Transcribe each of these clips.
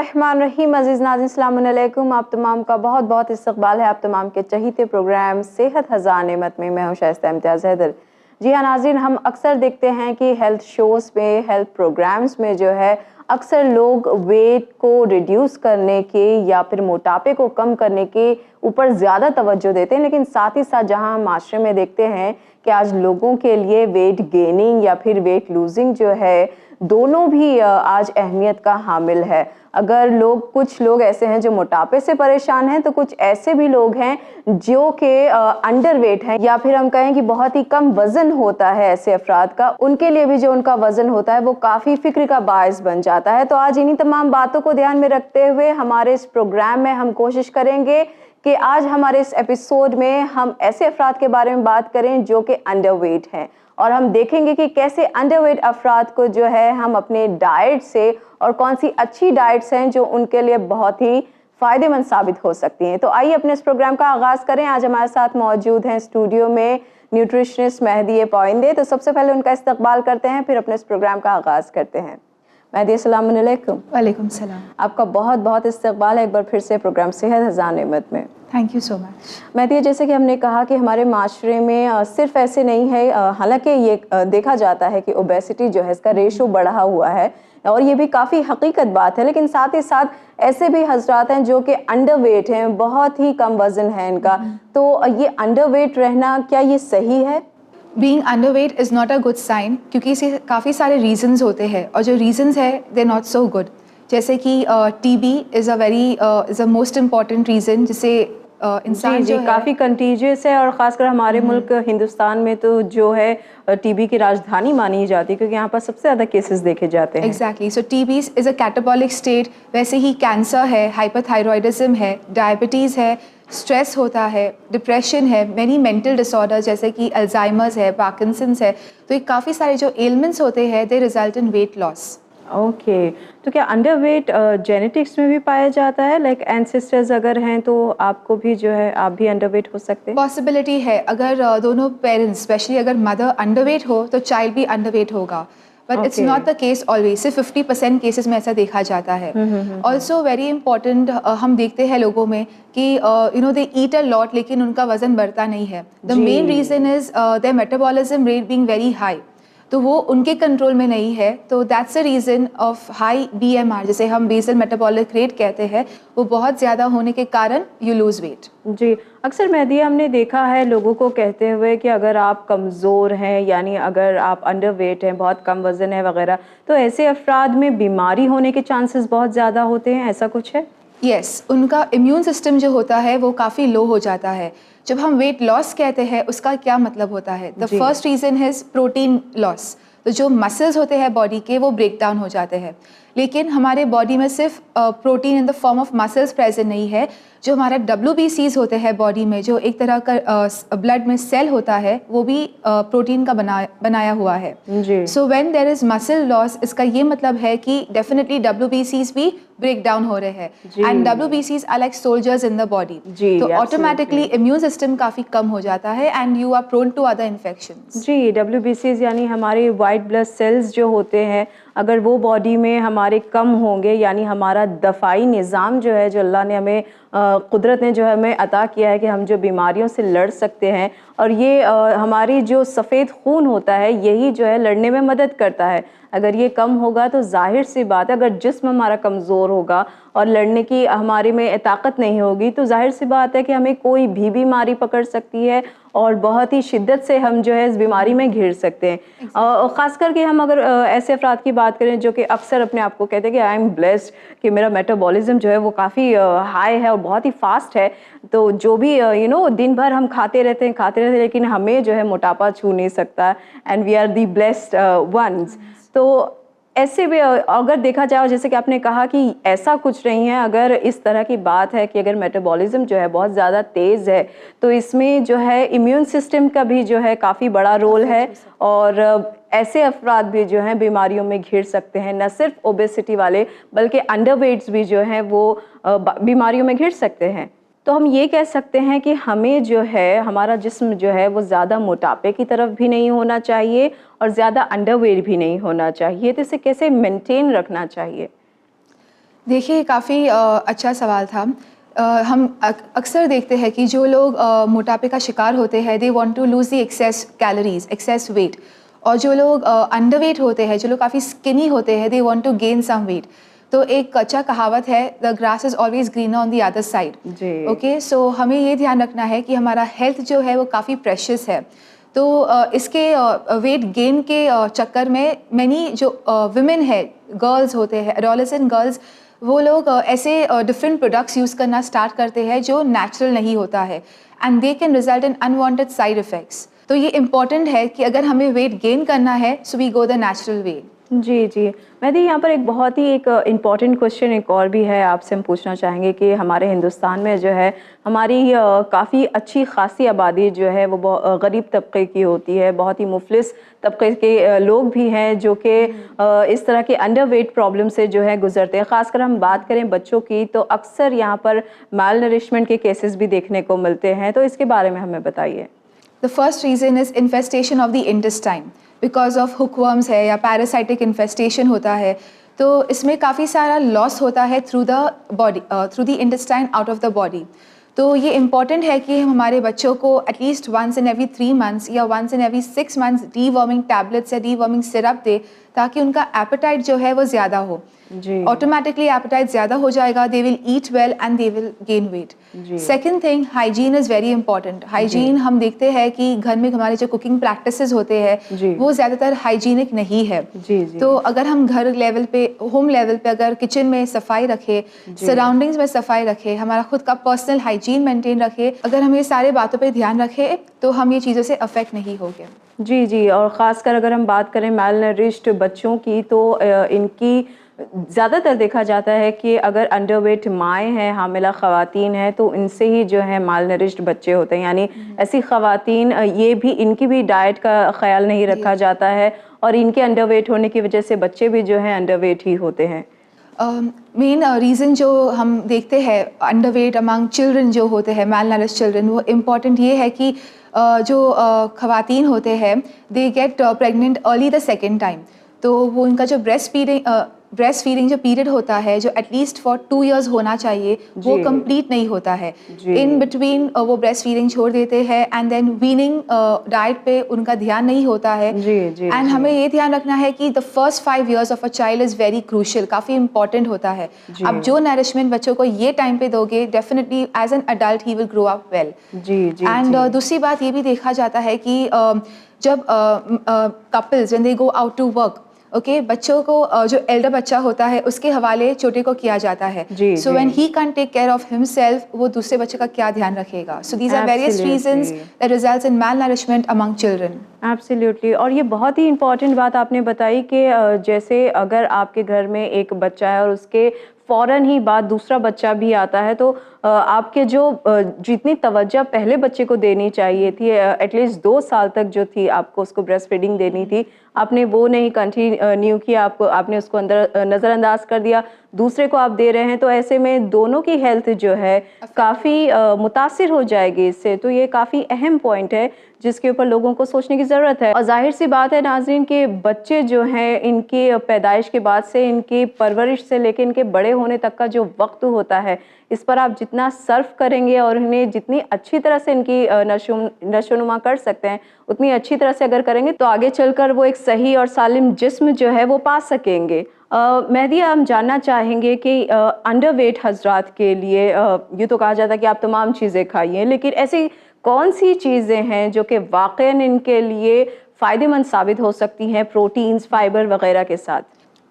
बिस्मिल्लाहिर्रहमानिर्रहीम। अज़ीज़ नाज़रीन, अस्सलामु अलैकुम। आप तमाम का बहुत बहुत इस्तक़बाल है आप तमाम के चहीते प्रोग्राम सेहत हज़ार नेमत में। मैं हूँ शाइस्ता इम्तियाज़ हैदर। जी हाँ नाज़रीन, हम अक्सर देखते हैं कि हेल्थ शोज़ में, हेल्थ प्रोग्राम्स में जो है अक्सर लोग वेट को रिड्यूस करने के या फिर मोटापे को कम करने के ऊपर ज़्यादा तवज्जो देते हैं, लेकिन साथ ही साथ जहाँ हम माशरे में देखते हैं कि आज लोगों के लिए वेट गेनिंग या फिर वेट लूजिंग जो है, दोनों भी आज अहमियत का हामिल है। अगर कुछ लोग ऐसे हैं जो मोटापे से परेशान हैं, तो कुछ ऐसे भी लोग हैं जो कि अंडरवेट हैं, या फिर हम कहें कि बहुत ही कम वजन होता है ऐसे अफराद का। उनके लिए भी जो उनका वजन होता है वो काफ़ी फिक्र का बायस बन जाता है। तो आज इन्हीं तमाम बातों को ध्यान में रखते हुए हमारे इस प्रोग्राम में हम कोशिश करेंगे कि आज हमारे इस एपिसोड में हम ऐसे अफराद के बारे में बात करें जो कि अंडरवेट हैं, और हम देखेंगे कि कैसे अंडरवेट अफराद को जो है हम अपने डाइट से, और कौन सी अच्छी डाइट्स हैं जो उनके लिए बहुत ही फ़ायदेमंद साबित हो सकती हैं। तो आइए अपने इस प्रोग्राम का आगाज़ करें। आज हमारे साथ मौजूद हैं स्टूडियो में न्यूट्रिशनिस्ट मेहदी पॉइंदे। तो सबसे पहले उनका इस्तकबाल करते हैं, फिर अपने इस प्रोग्राम का आगाज़ करते हैं। मेहदी, अस्सलाम वालेकुम। वालेकुम सलाम। आपका बहुत बहुत इस्तकबाल है एक बार फिर से प्रोग्राम सेहत हज़ार नेमत में। Thank you so much. Mehdi, जैसे कि हमने कहा कि हमारे माशरे में सिर्फ ऐसे नहीं है, हालांकि ये देखा जाता है कि ओबेसिटी जो है इसका रेशो बढ़ा हुआ है, और ये भी काफ़ी हकीकत बात है, लेकिन साथ ही साथ ऐसे भी हजरात हैं जो कि अंडरवेट हैं, बहुत ही कम वजन है इनका। तो ये अंडरवेट रहना, क्या ये सही है? Being underweight is not a good sign, क्योंकि इसके काफ़ी सारे रीजंस होते हैं, और जो रीजंस है दे नॉट सो गुड। जैसे कि TB is a most important reason, जिसे इंसान जो काफ़ी कंटीजियस है, और ख़ासकर हमारे मुल्क हिंदुस्तान में तो जो है टीबी की राजधानी मानी जाती है, क्योंकि यहाँ पर सबसे ज़्यादा केसेस देखे जाते हैं। Exactly. So TB is a catabolic state. वैसे ही कैंसर है, हाइपरथायरॉयडिज्म है, डायबिटीज़ है, स्ट्रेस होता है, डिप्रेशन है, मेनी मेंटल डिसऑर्डर जैसे कि अल्जाइमर्स है, पार्किंसंस है। तो ये काफ़ी सारे जो एलिमेंट्स होते हैं they result in weight loss. Okay, तो क्या अंडरवेट जेनेटिक्स में भी पाया जाता है? लाइक एंसेस्टर्स अगर हैं तो आपको भी जो है, आप भी अंडरवेट हो सकते हैं? पॉसिबिलिटी है, अगर दोनों पेरेंट्स, स्पेशली अगर मदर अंडरवेट हो तो चाइल्ड भी अंडरवेट होगा, but it's not the case always. सिर्फ 50% केसेस में ऐसा देखा जाता है। ऑल्सो वेरी इंपॉर्टेंट, हम देखते हैं लोगों में कि दे ईट अ लॉट, लेकिन उनका वजन बढ़ता नहीं है। The main reason is their metabolism rate being very high, तो वो उनके कंट्रोल में नहीं है। तो that's a reason of high BMR, जिसे हम बेसल मेटाबॉलिक रेट कहते हैं, वो बहुत ज़्यादा होने के कारण यू लूज़ वेट। जी, अक्सर मेहदी हमने देखा है लोगों को कहते हुए कि अगर आप कमज़ोर हैं, यानी अगर आप अंडरवेट हैं, बहुत कम वज़न है वगैरह, तो ऐसे अफराद में बीमारी होने के चांसेस बहुत ज़्यादा होते हैं, ऐसा कुछ है? यस, उनका इम्यून सिस्टम जो होता है वो काफ़ी लो हो जाता है। जब हम वेट लॉस कहते हैं, उसका क्या मतलब होता है? The first reason is protein loss. तो जो मसल्स होते हैं बॉडी के, वो ब्रेक डाउन हो जाते हैं। लेकिन हमारे बॉडी में सिर्फ protein in the form of muscles present नहीं है। जो हमारा WBCs होते हैं बॉडी में, जो एक तरह का ब्लड में सेल होता है, वो भी प्रोटीन का बनाया हुआ है। So when there is muscle loss, इसका ये मतलब है कि डेफिनेटली WBCs भी ब्रेक डाउन हो रहे हैं, and WBCs are like soldiers in the body. तो ऑटोमेटिकली इम्यून सिस्टम काफ़ी कम हो जाता है, and you are prone to other infections. जी, WBCs यानी हमारे वाइट ब्लड सेल्स जो होते हैं, अगर वो बॉडी में हमारे कम होंगे, यानी हमारा दफ़ाई निज़ाम जो है, जो अल्लाह ने हमें कुदरत ने जो है हमें अता किया है कि हम जो बीमारियों से लड़ सकते हैं, और ये हमारी जो सफ़ेद खून होता है, यही जो है लड़ने में मदद करता है। अगर ये कम होगा तो जाहिर सी बात है, अगर जिस्म हमारा कमज़ोर होगा और लड़ने की हमारे में ताकत नहीं होगी, तो जाहिर सी बात है कि हमें कोई भी बीमारी पकड़ सकती है, और बहुत ही शिद्दत से हम जो है इस बीमारी में घिर सकते हैं। ख़ास करके हम अगर ऐसे अफराद की बात करें जो कि अक्सर अपने आप को कहते हैं कि आई एम ब्लेस्ड, कि मेरा मेटाबॉलिज्म जो है वो काफ़ी हाई है और बहुत ही फास्ट है, तो जो भी दिन भर हम खाते रहते हैं, लेकिन हमें जो है मोटापा छू नहीं सकता, and we are the blessed ones. तो ऐसे भी अगर देखा जाए, जैसे कि आपने कहा कि ऐसा कुछ नहीं है, अगर इस तरह की बात है कि अगर मेटाबॉलिज्म जो है बहुत ज़्यादा तेज़ है, तो इसमें जो है इम्यून सिस्टम का भी जो है काफ़ी बड़ा रोल है, और ऐसे अफराद भी जो हैं बीमारियों में घिर सकते हैं। न सिर्फ ओबेसिटी वाले, बल्कि अंडरवेट्स भी जो हैं वो बीमारियों में घिर सकते हैं। तो हम ये कह सकते हैं कि हमें जो है, हमारा जिस्म जो है वो ज़्यादा मोटापे की तरफ भी नहीं होना चाहिए, और ज़्यादा अंडरवेट भी नहीं होना चाहिए। तो इसे कैसे मेंटेन रखना चाहिए? देखिए काफ़ी अच्छा सवाल था। हम अक्सर देखते हैं कि जो लोग मोटापे का शिकार होते हैं, they want to lose the excess calories, excess weight. और जो लोग अंडरवेट होते हैं, जो लोग काफ़ी स्किनी होते हैं, they want to gain some weight. तो एक अच्छा कहावत है, the grass is always greener on the other side. जी। ओके, सो हमें ये ध्यान रखना है कि हमारा हेल्थ जो है वो काफ़ी प्रेशियस है। तो इसके वेट गेन के चक्कर में मैनी जो विमेन है, गर्ल्स होते हैं, एडोलेसेंट गर्ल्स, वो लोग ऐसे डिफरेंट प्रोडक्ट्स यूज़ करना स्टार्ट करते हैं जो नेचुरल नहीं होता है, and they can result in unwanted side effects. तो ये इम्पॉर्टेंट है कि अगर हमें वेट गेन करना है, so we go the natural way. जी, जी। मेहदी, यहाँ पर एक बहुत ही एक इम्पॉर्टेंट क्वेश्चन एक और भी है, आपसे हम पूछना चाहेंगे कि हमारे हिंदुस्तान में जो है हमारी काफ़ी अच्छी खासी आबादी जो है वो गरीब तबके की होती है, बहुत ही मुफलिस तबके के लोग भी हैं जो कि इस तरह के अंडरवेट प्रॉब्लम से जो है गुजरते हैं। ख़ासकर हम बात करें बच्चों की तो अक्सर यहाँ पर माल नरिशमेंट के केसेस भी देखने को मिलते हैं, तो इसके बारे में हमें बताइए। The first reason is infestation of the intestine, because of hookworms है या पैरासाइटिक इन्फेस्टेशन होता है। तो इसमें काफ़ी सारा लॉस होता है through the body, through the intestine out of the body. तो ये इम्पॉर्टेंट है कि हम हमारे बच्चों को at least once in every 3 months या once in every 6 months deworming tablets या डीवर्मिंग सिरप दे, ताकि उनका एपेटाइट जो है वो ज़्यादा हो। जी। ऑटोमेटिकली एपेटाइट ज़्यादा हो जाएगा, they will eat well and they will gain weight. जी। Second thing, hygiene is very important. Hygiene हम देखते हैं कि घर में हमारे जो कुकिंग प्रैक्टिसेस होते जी। हैं वो ज़्यादातर हाइजीनिक नहीं है। जी, जी। तो अगर हम घर लेवल पे, होम लेवल पे अगर किचन में सफाई रखें, सराउंडिंग्स में सफाई रखें, हमारा खुद का पर्सनल हाइजीन मेंटेन रखें, अगर हम ये सारे बातों पे ध्यान रखें तो हम ये चीज़ों से अफेक्ट नहीं होंगे। जी, जी। और ख़ासकर अगर हम बात करें मैलनरिश्ड बच्चों की तो इनकी ज़्यादातर देखा जाता है कि अगर अंडरवेट माएँ हैं, हामिला ख़वातीन हैं, तो इनसे ही जो है मालनरिश्ड बच्चे होते हैं। यानी ऐसी ख़वातीन ये भी, इनकी भी डाइट का ख़्याल नहीं रखा जाता है और इनके अंडरवेट होने की वजह से बच्चे भी जो हैं अंडरवेट ही होते हैं। मेन रीज़न जो हम देखते हैं अंडरवेट अमंग चिल्ड्रन जो होते हैं, मैलनरिश्ड चिल्ड्रन, वो इम्पॉर्टेंट ये है कि जो ख़वातीन होते हैं, they get pregnant early the second time. तो वो उनका जो ब्रेस्ट फीडिंग जो पीरियड होता है, जो एटलीस्ट फॉर 2 इयर्स होना चाहिए, वो कंप्लीट नहीं होता है। इन बिटवीन वो ब्रेस्ट फीडिंग छोड़ देते हैं एंड देन वीनिंग डाइट पे उनका ध्यान नहीं होता है। एंड हमें ये ध्यान रखना है कि the first 5 years of a child is very crucial, काफ़ी इंपॉर्टेंट होता है। आप जो नरिशमेंट बच्चों को ये टाइम पे दोगे, definitely as an adult he will grow up well. And दूसरी बात ये भी देखा जाता है कि जब couples when they go out to work, okay, बच्चों को जो एल्डर बच्चा होता है उसके हवाले छोटे को किया जाता है। So when he can take care of himself, वो दूसरे बच्चे का क्या ध्यान रखेगा? So these are various reasons that results in malnourishment among children. Absolutely. और ये बहुत ही इम्पॉर्टेंट बात आपने बताई कि जैसे अगर आपके घर में एक बच्चा है और उसके फ़ौरन ही बाद दूसरा बच्चा भी आता है, तो आपके जो जितनी तवज्जो पहले बच्चे को देनी चाहिए थी, एटलीस्ट 2 साल तक जो थी आपको उसको ब्रेस्ट फीडिंग देनी थी, आपने वो नहीं कंटिन्यू किया, आपने उसको अंदर नज़रअंदाज कर दिया, दूसरे को आप दे रहे हैं, तो ऐसे में दोनों की हेल्थ जो है काफ़ी मुतासिर हो जाएगी इससे। तो ये काफ़ी अहम पॉइंट है जिसके ऊपर लोगों को सोचने की ज़रूरत है। और ज़ाहिर सी बात है नाज़रीन कि बच्चे जो हैं, इनकी पैदाइश के बाद से इनकी परवरिश से लेकर इनके बड़े होने तक का जो वक्त होता है, इस पर आप जितना सर्फ करेंगे और इन्हें जितनी अच्छी तरह से इनकी नशोनुमा कर सकते हैं, उतनी अच्छी तरह से अगर करेंगे तो आगे चलकर वो एक सही और सालिम जिस्म जो है वो पा सकेंगे। मेहदी, हम जानना चाहेंगे कि अंडरवेट हजरात के लिए यूँ तो कहा जाता है कि आप तमाम चीज़ें खाइए, लेकिन ऐसी कौन सी चीज़ें हैं जो कि वाक़ईन इनके लिए फ़ायदेमंद साबित हो सकती हैं प्रोटीन्स, फाइबर वग़ैरह के साथ?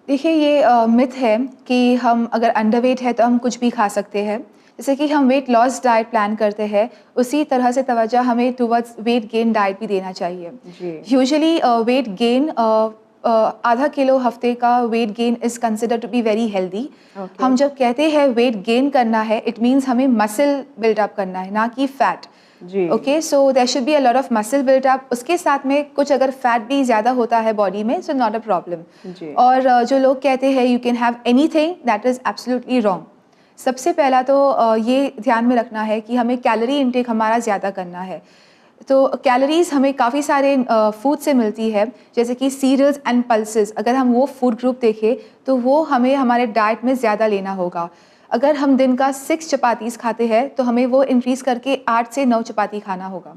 देखिए, ये मिथ है कि हम अगर अंडरवेट है तो हम कुछ भी खा सकते हैं। जैसे कि हम वेट लॉस डाइट प्लान करते हैं, उसी तरह से तवज्जो हमें टुवर्ड्स वेट गेन डाइट भी देना चाहिए। यूजुअली वेट गेन आधा किलो हफ्ते का weight gain is consider to be very healthy. हम जब कहते हैं वेट गेन करना है, इट मीन्स हमें मसल बिल्डअप करना है, ना कि fat. Okay, so there should be a lot of muscle buildup. उसके साथ में कुछ अगर फैट भी ज़्यादा होता है बॉडी में, सो नॉट अ प्रॉब्लम। और जो लोग कहते हैं you can have anything, that is absolutely wrong. सबसे पहला तो ये ध्यान में रखना है कि हमें कैलोरी इंटेक हमारा ज़्यादा करना है। तो कैलोरीज हमें काफ़ी सारे फूड से मिलती है, जैसे कि सीरियल्स एंड पल्सेस। अगर हम वो फूड ग्रुप देखें तो वो हमें हमारे डाइट में ज़्यादा लेना होगा। अगर हम दिन का 6 चपातीस खाते हैं तो हमें वो इंक्रीज़ करके 8 से 9 चपाती खाना होगा।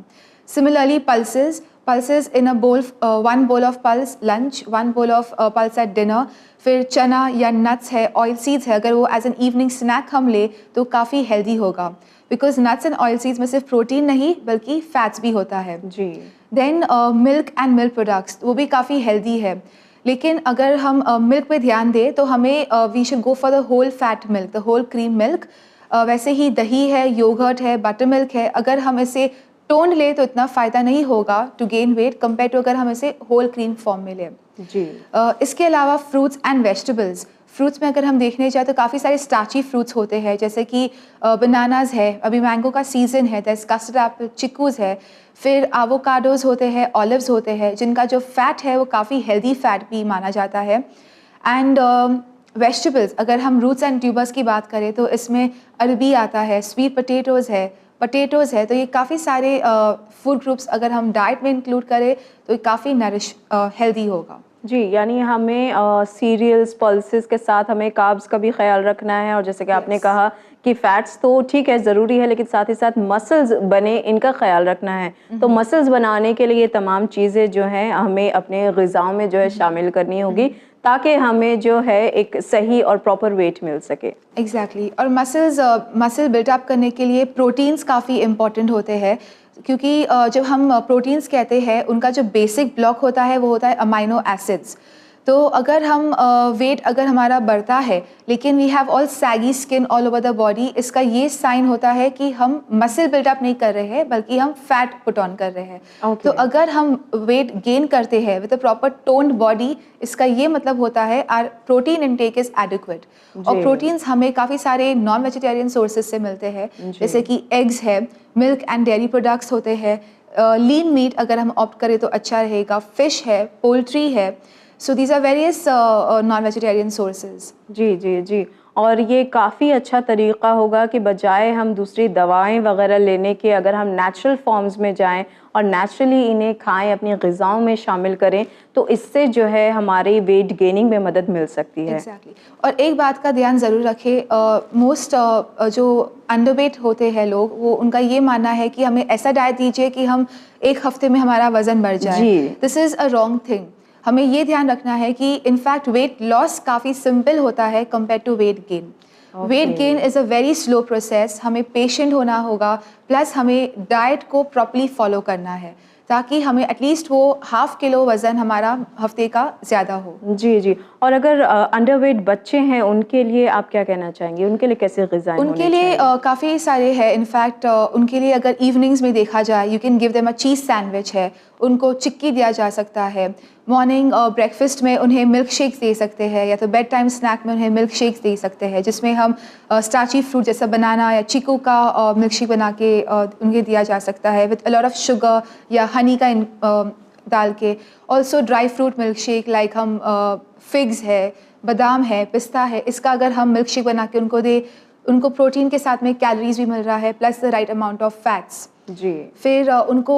सिमिलरली पल्सेस इन अ बोल, 1 bowl of pulse lunch, 1 bowl of pulse at dinner. फिर चना या नट्स है, ऑयल सीड्स है, अगर वो एज एन इवनिंग स्नैक हम ले तो काफ़ी हेल्दी होगा, because nuts and oil seeds में सिर्फ प्रोटीन नहीं बल्कि फैट्स भी होता है। जी। Then milk and milk products, वो भी काफ़ी हेल्दी है। लेकिन अगर हम मिल्क पे ध्यान दें तो हमें we should go for the whole fat milk, the whole cream milk. वैसे ही दही है, योगर्ट है, बटर मिल्क है, अगर हम इसे टोन ले तो इतना फ़ायदा नहीं होगा to gain weight compare to अगर हम इसे होल क्रीम फॉर्म में लें। जी। इसके अलावा फ्रूट्स एंड वेजिटेबल्स, फ्रूट्स में अगर हम देखने जाए तो काफ़ी सारे स्टार्ची फ्रूट्स होते हैं, जैसे कि बनानाज है, अभी मैंगो का सीज़न है, दैट्स कस्टर्ड एप्पल, चिक्कूज़ है। फिर एवोकाडोज होते हैं, ऑलिव्स होते हैं, जिनका जो फैट है वो काफ़ी हेल्दी फैट भी माना जाता है। एंड वेजिटेबल्स, अगर हम रूट्स एंड ट्यूबर्स की बात करें तो इसमें अरबी आता है, स्वीट पटेटोज़ है, तो ये काफ़ी सारे फूड ग्रुप्स अगर हम डाइट में इंक्लूड करें तो ये काफ़ी हेल्दी होगा। जी, यानी हमें सीरियल्स, पल्सेस के साथ हमें कार्ब्स का भी ख्याल रखना है, और जैसे कि आपने कहा कि फैट्स तो ठीक है ज़रूरी है, लेकिन साथ ही साथ मसल्स बने इनका ख्याल रखना है। तो मसल्स बनाने के लिए ये तमाम चीज़ें जो हैं हमें अपने ग़िज़ाओं में जो है शामिल करनी होगी, ताकि हमें जो है एक सही और प्रॉपर वेट मिल सके। एग्जैक्टली और मसल बिल्टअप करने के लिए प्रोटीन्स काफ़ी इम्पॉर्टेंट होते हैं, क्योंकि जब हम प्रोटीन्स कहते हैं उनका जो बेसिक ब्लॉक होता है वो होता है अमाइनो एसिड्स। तो अगर हम वेट अगर हमारा बढ़ता है लेकिन we have all saggy skin all over the body, इसका ये साइन होता है कि हम मसल बिल्डअप नहीं कर रहे हैं बल्कि हम फैट पुट ऑन कर रहे हैं। Okay. तो अगर हम वेट गेन करते हैं with a proper toned body, इसका ये मतलब होता है our protein intake is adequate. और प्रोटीन्स हमें काफ़ी सारे नॉन वेजिटेरियन सोर्सेज से मिलते हैं, जैसे कि एग्स है, मिल्क एंड डेयरी प्रोडक्ट्स होते हैं, लीन मीट अगर हम ऑप्ट करें तो अच्छा रहेगा, फिश है, पोल्ट्री है। So these are various non-vegetarian sources. जी जी जी, और ये काफ़ी अच्छा तरीक़ा होगा कि बजाय हम दूसरी दवाएं वगैरह लेने के, अगर हम नेचुरल फॉर्म्स में जाएं और नेचुरली इन्हें खाएं, अपनी ग़िज़ाओं में शामिल करें, तो इससे जो है हमारी वेट गेनिंग में मदद मिल सकती है। Exactly. और एक बात का ध्यान ज़रूर रखें, मोस्ट जो अंडरवेट होते हैं लोग, वो उनका ये मानना है कि हमें ऐसा डाइट दीजिए कि हम एक हफ्ते में हमारा वज़न बढ़ जाए। This is a wrong thing. हमें ये ध्यान रखना है कि इनफैक्ट वेट लॉस काफ़ी सिंपल होता है compare to weight gain. Weight gain is a very slow process, हमें पेशेंट होना होगा, प्लस हमें डाइट को प्रॉपर्ली फॉलो करना है ताकि हमें एटलीस्ट वो 1/2 किलो वज़न हमारा हफ्ते का ज़्यादा हो। जी जी, और अगर अंडरवेट बच्चे हैं उनके लिए आप क्या कहना चाहेंगे, उनके लिए कैसे ग़िज़ाएं होनी उनके लिए काफ़ी सारे हैं। इनफैक्ट उनके लिए अगर इवनिंग्स में देखा जाए, you can give them a cheese sandwich है, उनको चिक्की दिया जा सकता है। मॉर्निंग ब्रेकफास्ट में उन्हें मिल्क शेक्स दे सकते हैं, या तो बेड टाइम स्नैक में उन्हें मिल्क शेक्स दे सकते हैं, जिसमें हम स्टार्ची फ्रूट जैसा बनाना या चीकू का मिल्क शेक बना के उन्हें दिया जा सकता है with a lot of sugar या हनी का डाल के। Also dry fruit milk shake, like हम फिग्स है, बादाम है, पिस्ता है, इसका अगर हम मिल्क शेक बना के उनको दे, उनको प्रोटीन के साथ में कैलोरीज भी मिल रहा है plus the right amount of fats. जी। फिर उनको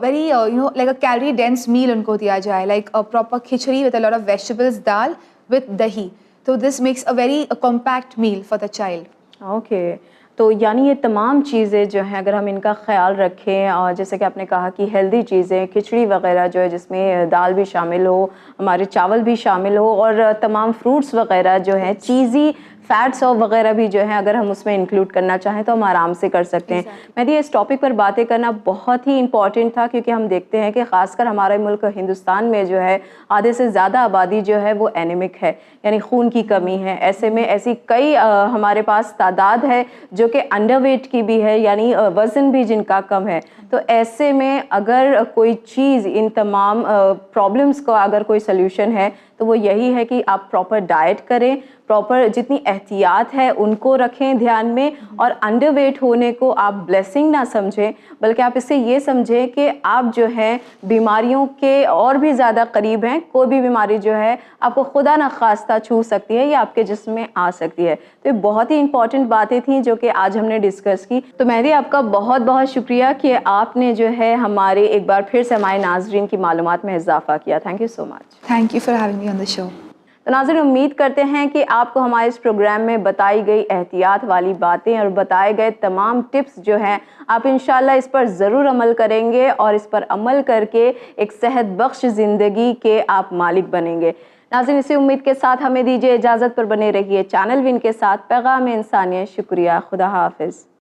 very like a calorie dense meal उनको दिया जाए, like a proper khichdi with a lot of vegetables, dal with dahi. तो this makes a very compact meal for the child. Okay, तो यानी ये तमाम चीज़ें जो हैं अगर हम इनका ख्याल रखें, और जैसे कि आपने कहा कि हेल्दी चीज़ें, खिचड़ी वगैरह जो है जिसमें दाल भी शामिल हो, हमारे चावल भी शामिल हो, और तमाम फ्रूट्स वगैरह जो हैं, चीज़ी फैट्स और वगैरह भी जो है अगर हम उसमें इंक्लूड करना चाहें तो हम आराम से कर सकते हैं। मैं इस टॉपिक पर बातें करना बहुत ही इंपॉर्टेंट था, क्योंकि हम देखते हैं कि ख़ासकर हमारे मुल्क हिंदुस्तान में जो है आधे से ज़्यादा आबादी जो है वो एनीमिक है, यानी खून की कमी है। ऐसे में ऐसी कई हमारे पास तादाद है जो कि अंडरवेट की भी है, यानी वज़न भी जिनका कम है। तो ऐसे में अगर कोई चीज़ इन तमाम प्रॉब्लम्स का अगर कोई सल्यूशन है तो वो यही है कि आप प्रॉपर डाइट करें, प्रॉपर जितनी एहतियात है उनको रखें ध्यान में, और अंडरवेट होने को आप ब्लेसिंग ना समझें, बल्कि आप इसे ये समझें कि आप जो है बीमारियों के और भी ज़्यादा करीब हैं। कोई भी बीमारी जो है आपको खुदा न खास्ता छू सकती है या आपके जिस्म में आ सकती है। तो ये बहुत ही इंपॉर्टेंट बातें थी जो कि आज हमने डिस्कस की। तो मेहदी, आपका बहुत बहुत शुक्रिया कि आपने जो है हमारे एक बार फिर से हमारे नाजरीन की मालूमात में इजाफा किया। Thank you so much. Thank you for having me on the show. तो नाज़रीन, उम्मीद करते हैं कि आपको हमारे इस प्रोग्राम में बताई गई एहतियात वाली बातें और बताए गए तमाम टिप्स जो हैं आप इंशाल्लाह इस पर ज़रूर अमल करेंगे और इस पर अमल करके एक सेहत बख्श ज़िंदगी के आप मालिक बनेंगे। नाज़रीन, इसी उम्मीद के साथ हमें दीजिए इजाज़त, पर बने रहिए चैनल विन के साथ। पैगाम इंसानियत। शुक्रिया। खुदा हाफिज़।